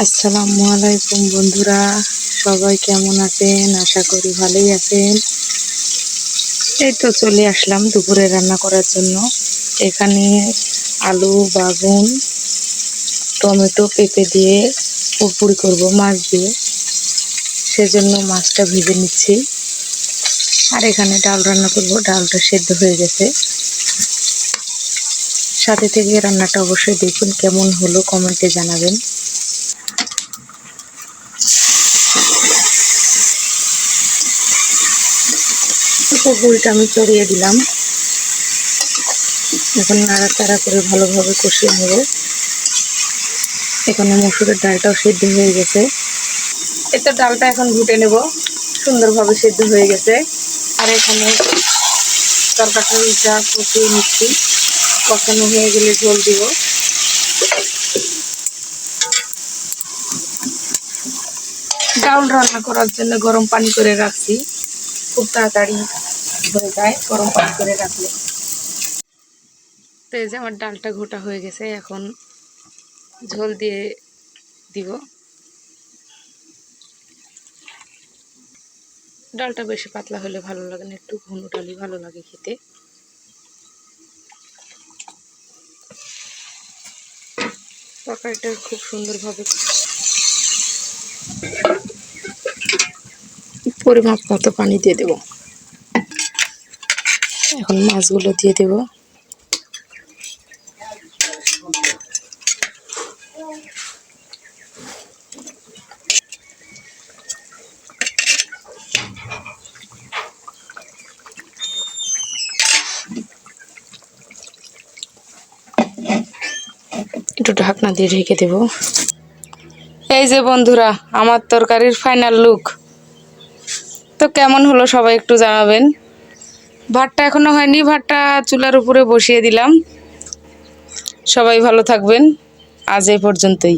আসসালামু আলাইকুম বন্ধুরা, সবাই কেমন আছেন? আশা করি ভালোই আছেন। এই তো চলে আসলাম দুপুরে রান্না করার জন্য। এখানে আলু, বাগুন, টমেটো, পেঁপে দিয়ে পুরপুরি করব মাছ দিয়ে। সেজন্য মাছটা ভেজে নিচ্ছি। আর এখানে ডাল রান্না করব, ডালটা সেদ্ধ হয়ে গেছে। সাথে থেকে রান্নাটা অবশ্যই দেখুন, কেমন হলো কমেন্টে জানাবেন। পুরপুরিটা আমি চড়িয়ে দিলাম। এখন নাড়াচাড়া করে ভালোভাবে কষিয়ে নেব। এখানে মসুরের ডালটাও সেদ্ধ হয়ে গেছে। এতে ডালটা এখন ঘুটে নেব। সুন্দরভাবে সেদ্ধ হয়ে গেছে। আর এখানে তরকারিটা কষিয়ে নিচ্ছি। কষানো হয়ে গেলে ঝোল দিব। ডাল রান্না করার জন্য গরম পানি করে রাখছি। খুব তাড়াতাড়ি হয়ে যায় গরম পানি করে রাখলে। তো এই যে আমার ডালটা ঘোটা হয়ে গেছে, এখন ঝোল দিয়ে দিব। ডালটা বেশি পাতলা হলে ভালো লাগে না, একটু ঘন ডালই ভালো লাগে খেতে। তরকারিটা খুব সুন্দরভাবে পরিমাপ মতো পানি দিয়ে দেব। এখন মাছগুলো দিয়ে দেব। একটু ঢাকনা দিয়ে ঢেকে দেব। এই যে বন্ধুরা, আমার তরকারির ফাইনাল লুক। তো কেমন হলো সবাই একটু জানাবেন। ভাতটা এখনো হয়নি, ভাতটা চুলার উপরে বসিয়ে দিলাম। সবাই ভালো থাকবেন। আজ এই পর্যন্তই।